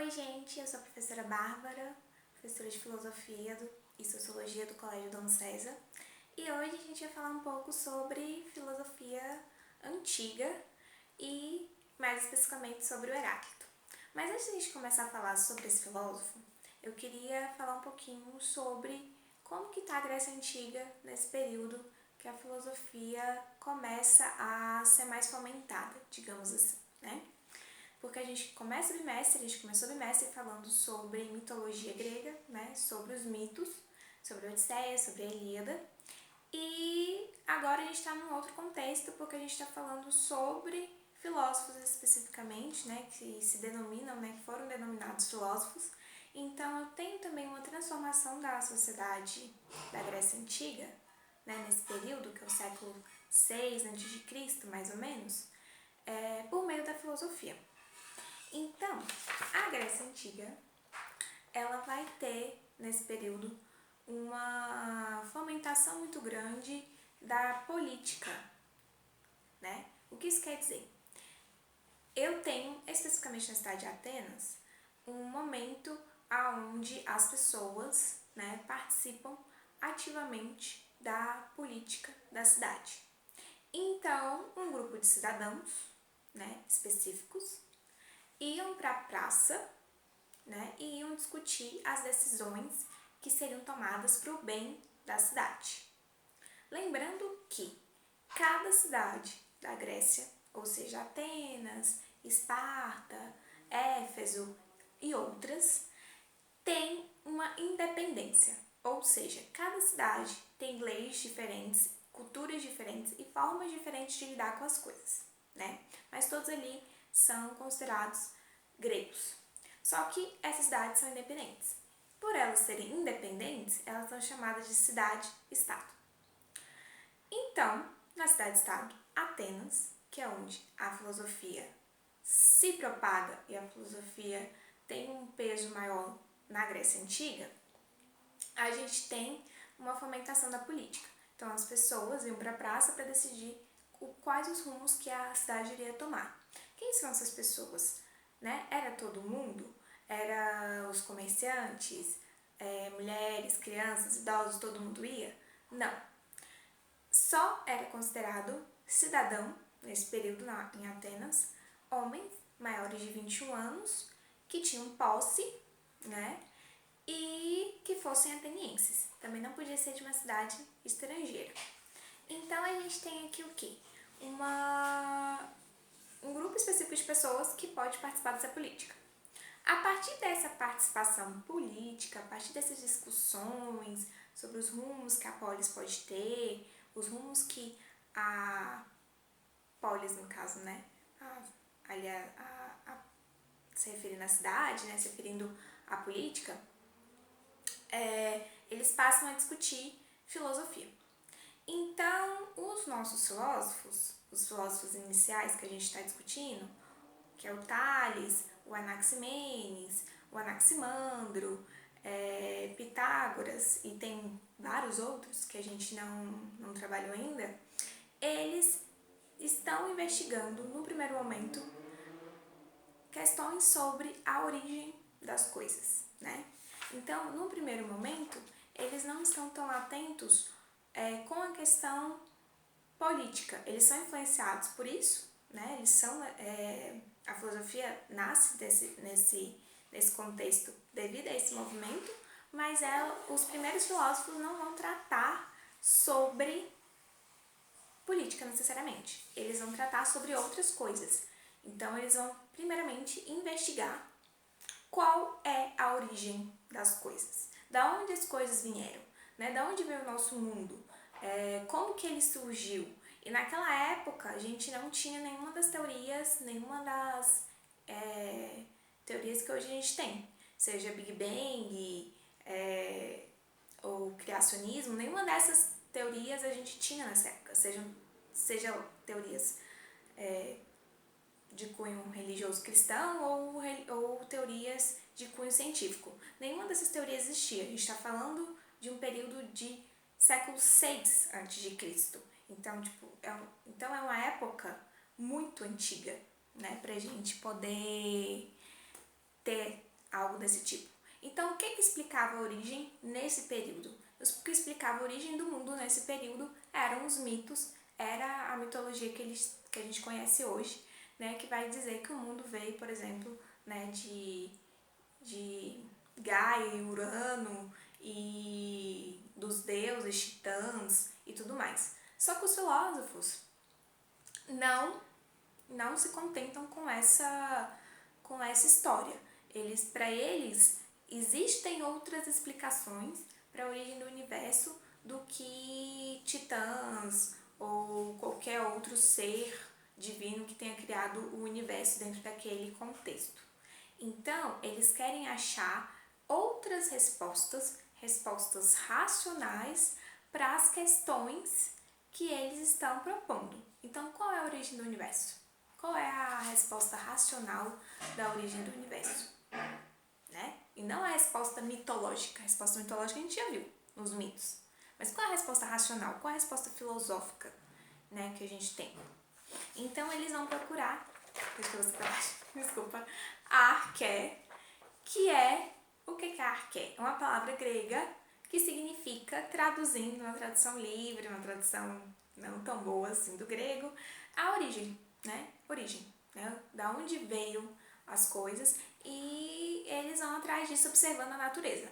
Oi gente, eu sou a professora Bárbara, professora de Filosofia e Sociologia do Colégio Dom César, e hoje a gente vai falar um pouco sobre filosofia antiga e mais especificamente sobre o Heráclito. Mas antes de a gente começar a falar sobre esse filósofo, eu queria falar um pouquinho sobre como que está a Grécia Antiga nesse período que a filosofia começa a ser mais fomentada, digamos assim, né? Porque a gente começou o bimestre falando sobre mitologia grega, né? Sobre os mitos, sobre a Odisseia, sobre a Ilíada. E agora a gente está num outro contexto, porque a gente está falando sobre filósofos especificamente, né? Que se denominam, né? Que foram denominados filósofos. Então eu tenho também uma transformação da sociedade da Grécia Antiga, né? Nesse período, que é o século VI a.C., mais ou menos, por meio da filosofia. Então, a Grécia Antiga, ela vai ter, nesse período, uma fomentação muito grande da política, né? O que isso quer dizer? Eu tenho, especificamente na cidade de Atenas, um momento onde as pessoas, né, participam ativamente da política da cidade. Então, um grupo de cidadãos, né, específicos, iam para a praça, né, e iam discutir as decisões que seriam tomadas para o bem da cidade. Lembrando que cada cidade da Grécia, ou seja, Atenas, Esparta, Éfeso e outras, tem uma independência, ou seja, cada cidade tem leis diferentes, culturas diferentes e formas diferentes de lidar com as coisas, né? Mas todos ali são considerados gregos. Só que essas cidades são independentes. Por elas serem independentes, elas são chamadas de cidade-estado. Então, na cidade-estado, Atenas, que é onde a filosofia se propaga e a filosofia tem um peso maior na Grécia Antiga, a gente tem uma fomentação da política. Então, as pessoas iam para a praça para decidir quais os rumos que a cidade iria tomar. Quem são essas pessoas? Né? Era todo mundo? Era os comerciantes, mulheres, crianças, idosos, todo mundo ia? Não. Só era considerado cidadão, nesse período em Atenas, homens maiores de 21 anos, que tinham posse, né? E que fossem atenienses. Também não podia ser de uma cidade estrangeira. Então, a gente tem aqui o quê? Um grupo específico de pessoas que pode participar dessa política. A partir dessa participação política, a partir dessas discussões sobre os rumos que a polis pode ter, os rumos que a polis, no caso, né, se referindo à cidade, né, se referindo à política, eles passam a discutir filosofia. Então, os nossos filósofos, os filósofos iniciais que a gente está discutindo, que é o Tales, o Anaximenes, o Anaximandro, Pitágoras e tem vários outros que a gente não trabalhou ainda, eles estão investigando, no primeiro momento, questões sobre a origem das coisas, né? Então, no primeiro momento, eles não estão tão atentos com a questão política. Eles são influenciados por isso, né? A filosofia nasce nesse contexto devido a esse movimento, mas os primeiros filósofos não vão tratar sobre política necessariamente. Eles vão tratar sobre outras coisas. Então, eles vão primeiramente investigar qual é a origem das coisas, da onde as coisas vieram, né? Da onde veio o nosso mundo, como que ele surgiu. E naquela época a gente não tinha nenhuma das teorias, teorias que hoje a gente tem, seja Big Bang ou criacionismo, nenhuma dessas teorias a gente tinha nessa época, seja teorias de cunho religioso cristão ou teorias de cunho científico. Nenhuma dessas teorias existia. A gente está falando de um período de século VI a.C. Então é uma época muito antiga, né, para a gente poder ter desse tipo. Então, o que explicava a origem nesse período? O que explicava a origem do mundo nesse período eram os mitos, era a mitologia que a gente conhece hoje, né, que vai dizer que o mundo veio, por exemplo, né, de Gaia e Urano e dos deuses, titãs e tudo mais. Só que os filósofos não se contentam com essa história. Para eles existem outras explicações para a origem do universo do que titãs ou qualquer outro ser divino que tenha criado o universo dentro daquele contexto. Então, eles querem achar outras respostas racionais para as questões que eles estão propondo. Então, qual é a origem do universo? Qual é a resposta racional da origem do universo? Né? E não a resposta mitológica. A resposta mitológica a gente já viu nos mitos. Mas qual é a resposta racional? Qual é a resposta filosófica, né, que a gente tem? Então, eles vão procurar, desculpa, a arqué, que é, o que é a arqué? É uma palavra grega que significa, traduzindo, uma tradução livre, uma tradução não tão boa assim do grego, a origem, né? Origem, né? Da onde veio as coisas, e eles vão atrás disso observando a natureza.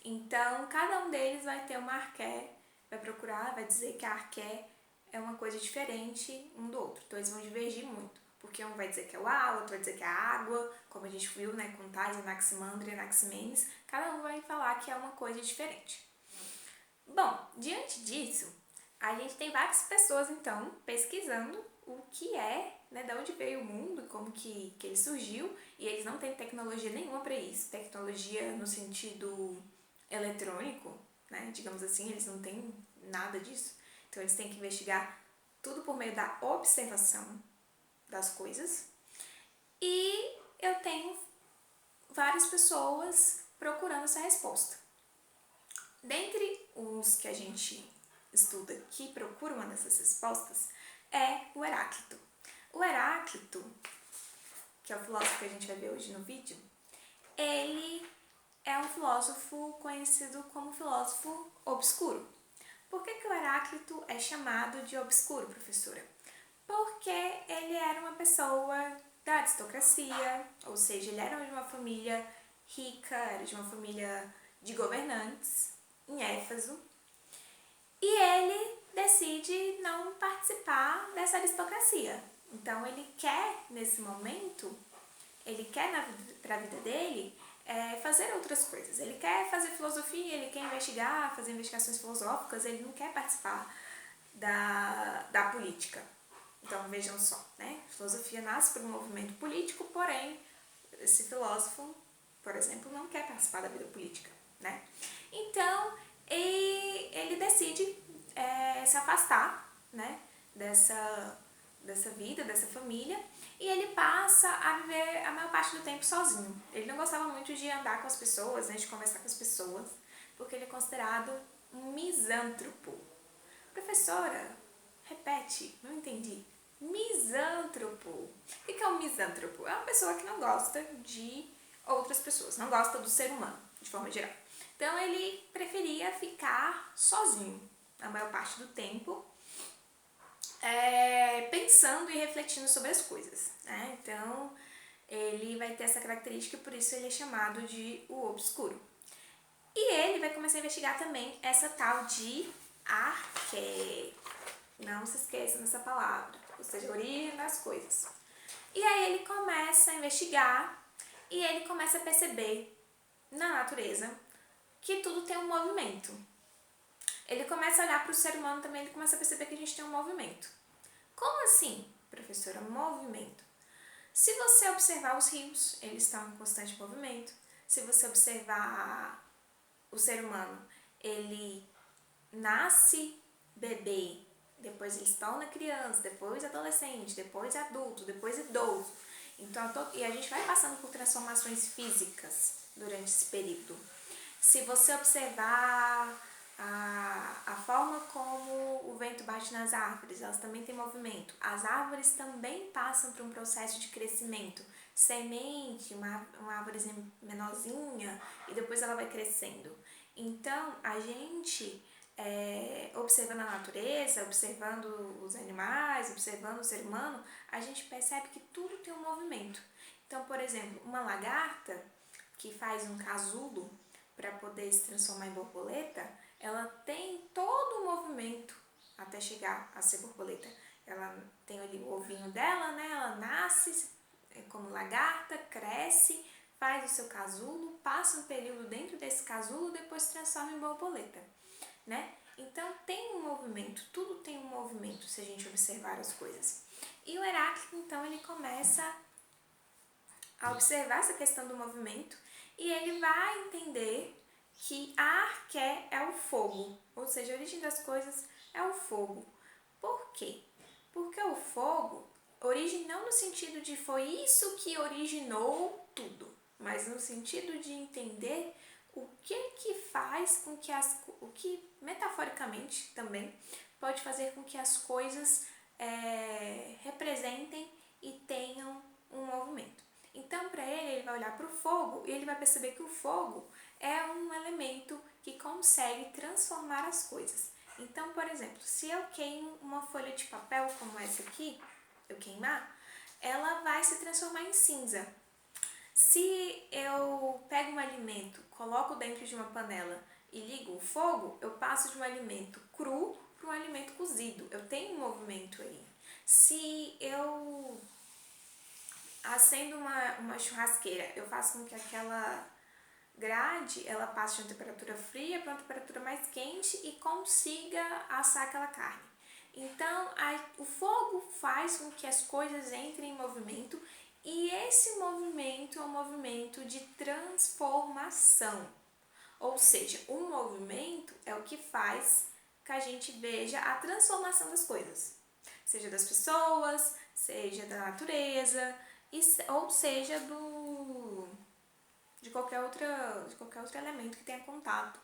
Então, cada um deles vai ter uma arqué, vai procurar, vai dizer que a arqué é uma coisa diferente um do outro. Então, eles vão divergir muito, porque um vai dizer que é o ar, outro vai dizer que é a água, como a gente viu, né, com Tales, Anaximandro e Anaximenes, cada um vai falar que é uma coisa diferente. Bom, diante disso, a gente tem várias pessoas, então, pesquisando o que é, né, de onde veio o mundo, como que ele surgiu, e eles não têm tecnologia nenhuma para isso, tecnologia no sentido eletrônico, né, digamos assim, eles não têm nada disso. Então, eles têm que investigar tudo por meio da observação das coisas. E eu tenho várias pessoas procurando essa resposta. Dentre os que a gente estuda que procuram uma dessas respostas é o Heráclito. O Heráclito, que é o filósofo que a gente vai ver hoje no vídeo, ele é um filósofo conhecido como filósofo obscuro. Por que o Heráclito é chamado de obscuro, professora? Porque ele era uma pessoa da aristocracia, ou seja, ele era de uma família rica, era de uma família de governantes, em Éfeso, e ele decide não participar dessa aristocracia. Então, ele quer, nesse momento, ele quer para a vida dele fazer outras coisas. Ele quer fazer filosofia, ele quer investigar, fazer investigações filosóficas, ele não quer participar da política. Então, vejam só, né? Filosofia nasce por um movimento político, porém, esse filósofo, por exemplo, não quer participar da vida política, né? Então, ele decide se afastar, né, dessa vida, dessa família, e ele passa a viver a maior parte do tempo sozinho. Ele não gostava muito de andar com as pessoas, né, de conversar com as pessoas, porque ele é considerado um misântropo. Professora, repete, não entendi. Misântropo. O que é um misântropo? É uma pessoa que não gosta de outras pessoas, não gosta do ser humano, de forma geral. Então, ele preferia ficar sozinho a maior parte do tempo, pensando e refletindo sobre as coisas, né? Então, ele vai ter essa característica e por isso ele é chamado de o obscuro. E ele vai começar a investigar também essa tal de arqué. Não se esqueçam dessa palavra, ou seja, a origem das coisas. E aí ele começa a investigar e ele começa a perceber na natureza que tudo tem um movimento. Ele começa a olhar para o ser humano também, ele começa a perceber que a gente tem um movimento. Como assim, professora, movimento? Se você observar os rios, eles estão em constante movimento. Se você observar o ser humano, ele nasce bebê, depois ele se torna criança, depois adolescente, depois adulto, depois idoso. Então, e a gente vai passando por transformações físicas durante esse período. Se você observar a forma como o vento bate nas árvores, elas também têm movimento. As árvores também passam por um processo de crescimento, semente, uma árvorezinha menorzinha, e depois ela vai crescendo. Então, a gente, observando a natureza, observando os animais, observando o ser humano, a gente percebe que tudo tem um movimento. Então, por exemplo, uma lagarta que faz um casulo para poder se transformar em borboleta, ela tem todo o movimento até chegar a ser borboleta. Ela tem ali o ovinho dela, né? Ela nasce como lagarta, cresce, faz o seu casulo, passa um período dentro desse casulo, depois se transforma em borboleta, né? Então tem um movimento, tudo tem um movimento se a gente observar as coisas. E o Heráclito, então, ele começa a observar essa questão do movimento e ele vai entender que a arqué é o fogo, ou seja, a origem das coisas é o fogo. Por quê? Porque o fogo, origem não no sentido de foi isso que originou tudo, mas no sentido de entender o que faz com que o que metaforicamente também pode fazer com que as coisas representem e tenham um movimento. Então, para ele vai olhar para o fogo e ele vai perceber que o fogo é um elemento que consegue transformar as coisas. Então, por exemplo, se eu queimo uma folha de papel como essa aqui, eu queimar, ela vai se transformar em cinza. Se eu pego um alimento, coloco dentro de uma panela e ligo o fogo, eu passo de um alimento cru para um alimento cozido. Eu tenho um movimento aí. Se eu acendo uma churrasqueira, eu faço com que aquela grade ela passe de uma temperatura fria para uma temperatura mais quente e consiga assar aquela carne. Então, o fogo faz com que as coisas entrem em movimento e esse movimento é um movimento de transformação. Ou seja, o movimento é o que faz que a gente veja a transformação das coisas. Seja das pessoas, seja da natureza, ou seja de qualquer outro elemento que tenha contato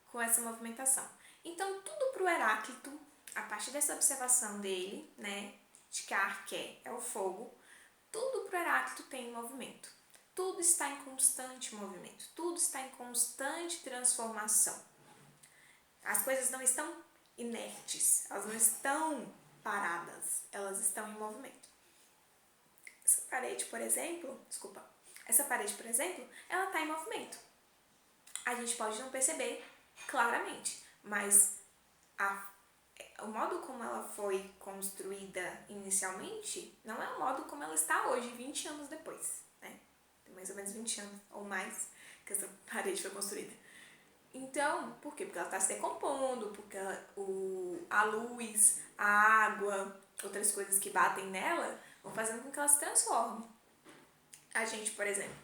com essa movimentação. Então, tudo para o Heráclito, a partir dessa observação dele, né, de que a arqué é o fogo, tudo para o Heráclito tem movimento. Tudo está em constante movimento, tudo está em constante transformação. As coisas não estão inertes, elas não estão paradas, elas estão em movimento. Essa parede, por exemplo, ela está em movimento. A gente pode não perceber claramente, mas o modo como ela foi construída inicialmente não é o modo como ela está hoje, 20 anos depois, né? Tem mais ou menos 20 anos ou mais que essa parede foi construída. Então, por quê? Porque ela está se decompondo, porque a luz, a água, outras coisas que batem nela vão fazendo com que ela se transforme. A gente, por exemplo,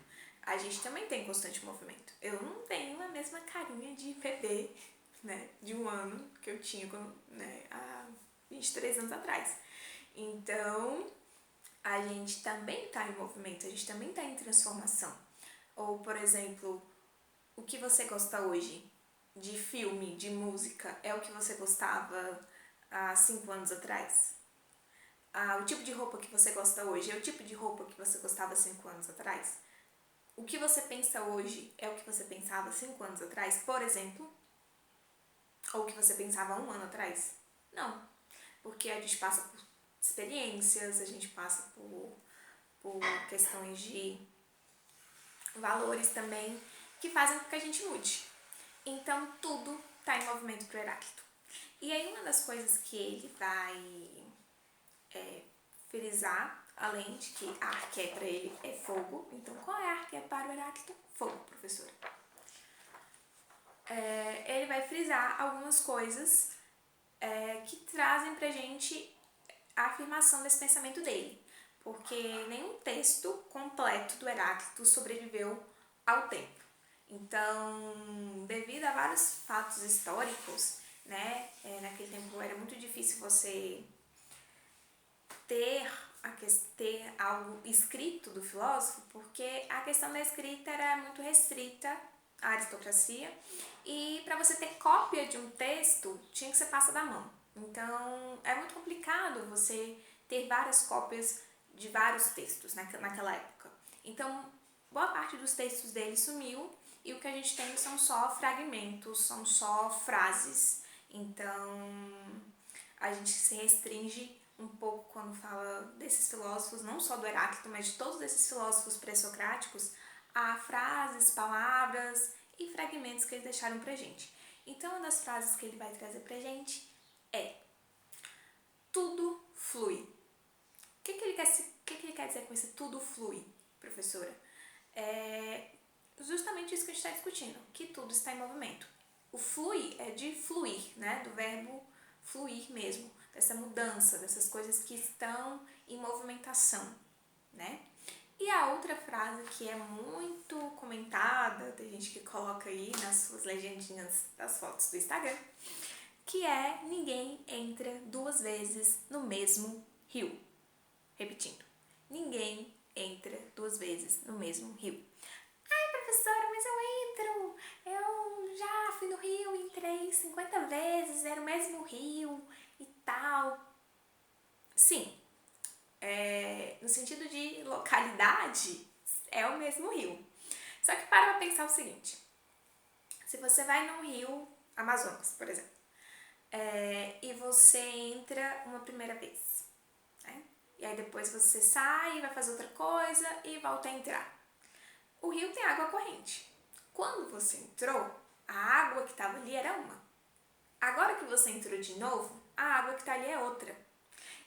a gente também tem constante movimento. Eu não tenho a mesma carinha de bebê, né, de 1 ano que eu tinha há 23 anos atrás. Então, a gente também está em movimento, a gente também está em transformação. Ou, por exemplo, o que você gosta hoje de filme, de música, é o que você gostava há 5 anos atrás? O tipo de roupa que você gosta hoje é o tipo de roupa que você gostava 5 anos atrás? O que você pensa hoje é o que você pensava 5 anos atrás, por exemplo? Ou o que você pensava 1 ano atrás? Não, porque a gente passa por experiências, a gente passa por questões de valores também que fazem com que a gente mude. Então, tudo está em movimento para o Heráclito. E aí, uma das coisas que ele vai frisar, além de que a arqué para ele é fogo. Então, qual é a arqué para o Heráclito? Fogo, professora. Ele vai frisar algumas coisas que trazem pra gente a afirmação desse pensamento dele. Porque nenhum texto completo do Heráclito sobreviveu ao tempo. Então, devido a vários fatos históricos, né, naquele tempo era muito difícil você ter algo escrito do filósofo, porque a questão da escrita era muito restrita à aristocracia e para você ter cópia de um texto tinha que ser passa da mão. Então é muito complicado você ter várias cópias de vários textos naquela época. Então, boa parte dos textos dele sumiu e o que a gente tem são só fragmentos, são só frases. Então, a gente se restringe um pouco quando fala desses filósofos, não só do Heráclito, mas de todos esses filósofos pré-socráticos, a frases, palavras e fragmentos que eles deixaram pra gente. Então, uma das frases que ele vai trazer pra gente é: tudo flui. O que ele quer dizer com esse tudo flui, professora? É justamente isso que a gente está discutindo, que tudo está em movimento. O flui é de fluir, né? Do verbo fluir mesmo, dessa mudança, dessas coisas que estão em movimentação, né? E a outra frase que é muito comentada, tem gente que coloca aí nas suas legendinhas das fotos do Instagram, que é: ninguém entra duas vezes no mesmo rio. Repetindo, ninguém entra duas vezes no mesmo rio. Ai, professora, mas eu entro! Eu já fui no rio, entrei 50 vezes, era o mesmo rio e tal. Sim, no sentido de localidade, é o mesmo rio. Só que para pensar o seguinte: se você vai no rio Amazonas, por exemplo, e você entra uma primeira vez, né? E aí depois você sai, vai fazer outra coisa e volta a entrar. O rio tem água corrente. Quando você entrou, a água que estava ali era uma. Agora que você entrou de novo, a água que está ali é outra.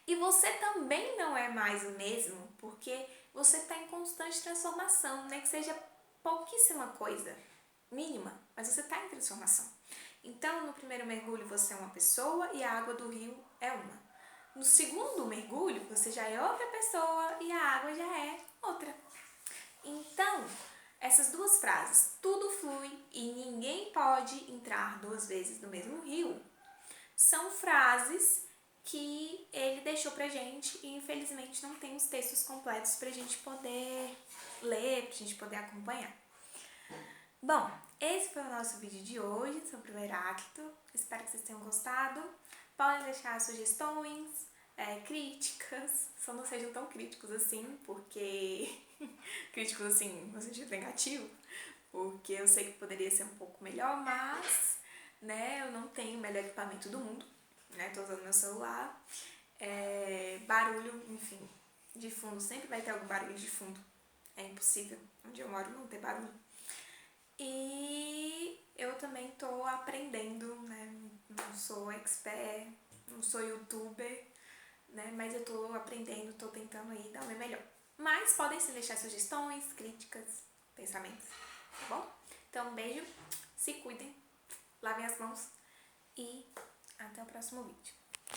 E você também não é mais o mesmo, porque você está em constante transformação, nem que seja pouquíssima coisa, mínima, mas você está em transformação. Então, no primeiro mergulho você é uma pessoa e a água do rio é uma. No segundo mergulho você já é outra pessoa e a água já é outra. Então, essas duas frases, tudo flui e ninguém pode entrar duas vezes no mesmo rio, são frases que ele deixou pra gente e infelizmente não tem os textos completos pra gente poder ler, pra gente poder acompanhar. Bom, esse foi o nosso vídeo de hoje sobre o Heráclito. Espero que vocês tenham gostado. Podem deixar sugestões, críticas, só não sejam tão críticos assim, porque... críticos assim, no sentido negativo, porque eu sei que poderia ser um pouco melhor, mas, né, eu não tenho o melhor equipamento do mundo, né, tô usando meu celular, barulho, enfim, de fundo, sempre vai ter algum barulho de fundo, é impossível, onde eu moro não ter barulho. E eu também tô aprendendo, né, não sou expert, não sou youtuber, né, mas eu tô aprendendo, tô tentando aí dar o meu melhor. Mas podem se deixar sugestões, críticas, pensamentos, tá bom? Então, um beijo, se cuidem, lavem as mãos e até o próximo vídeo.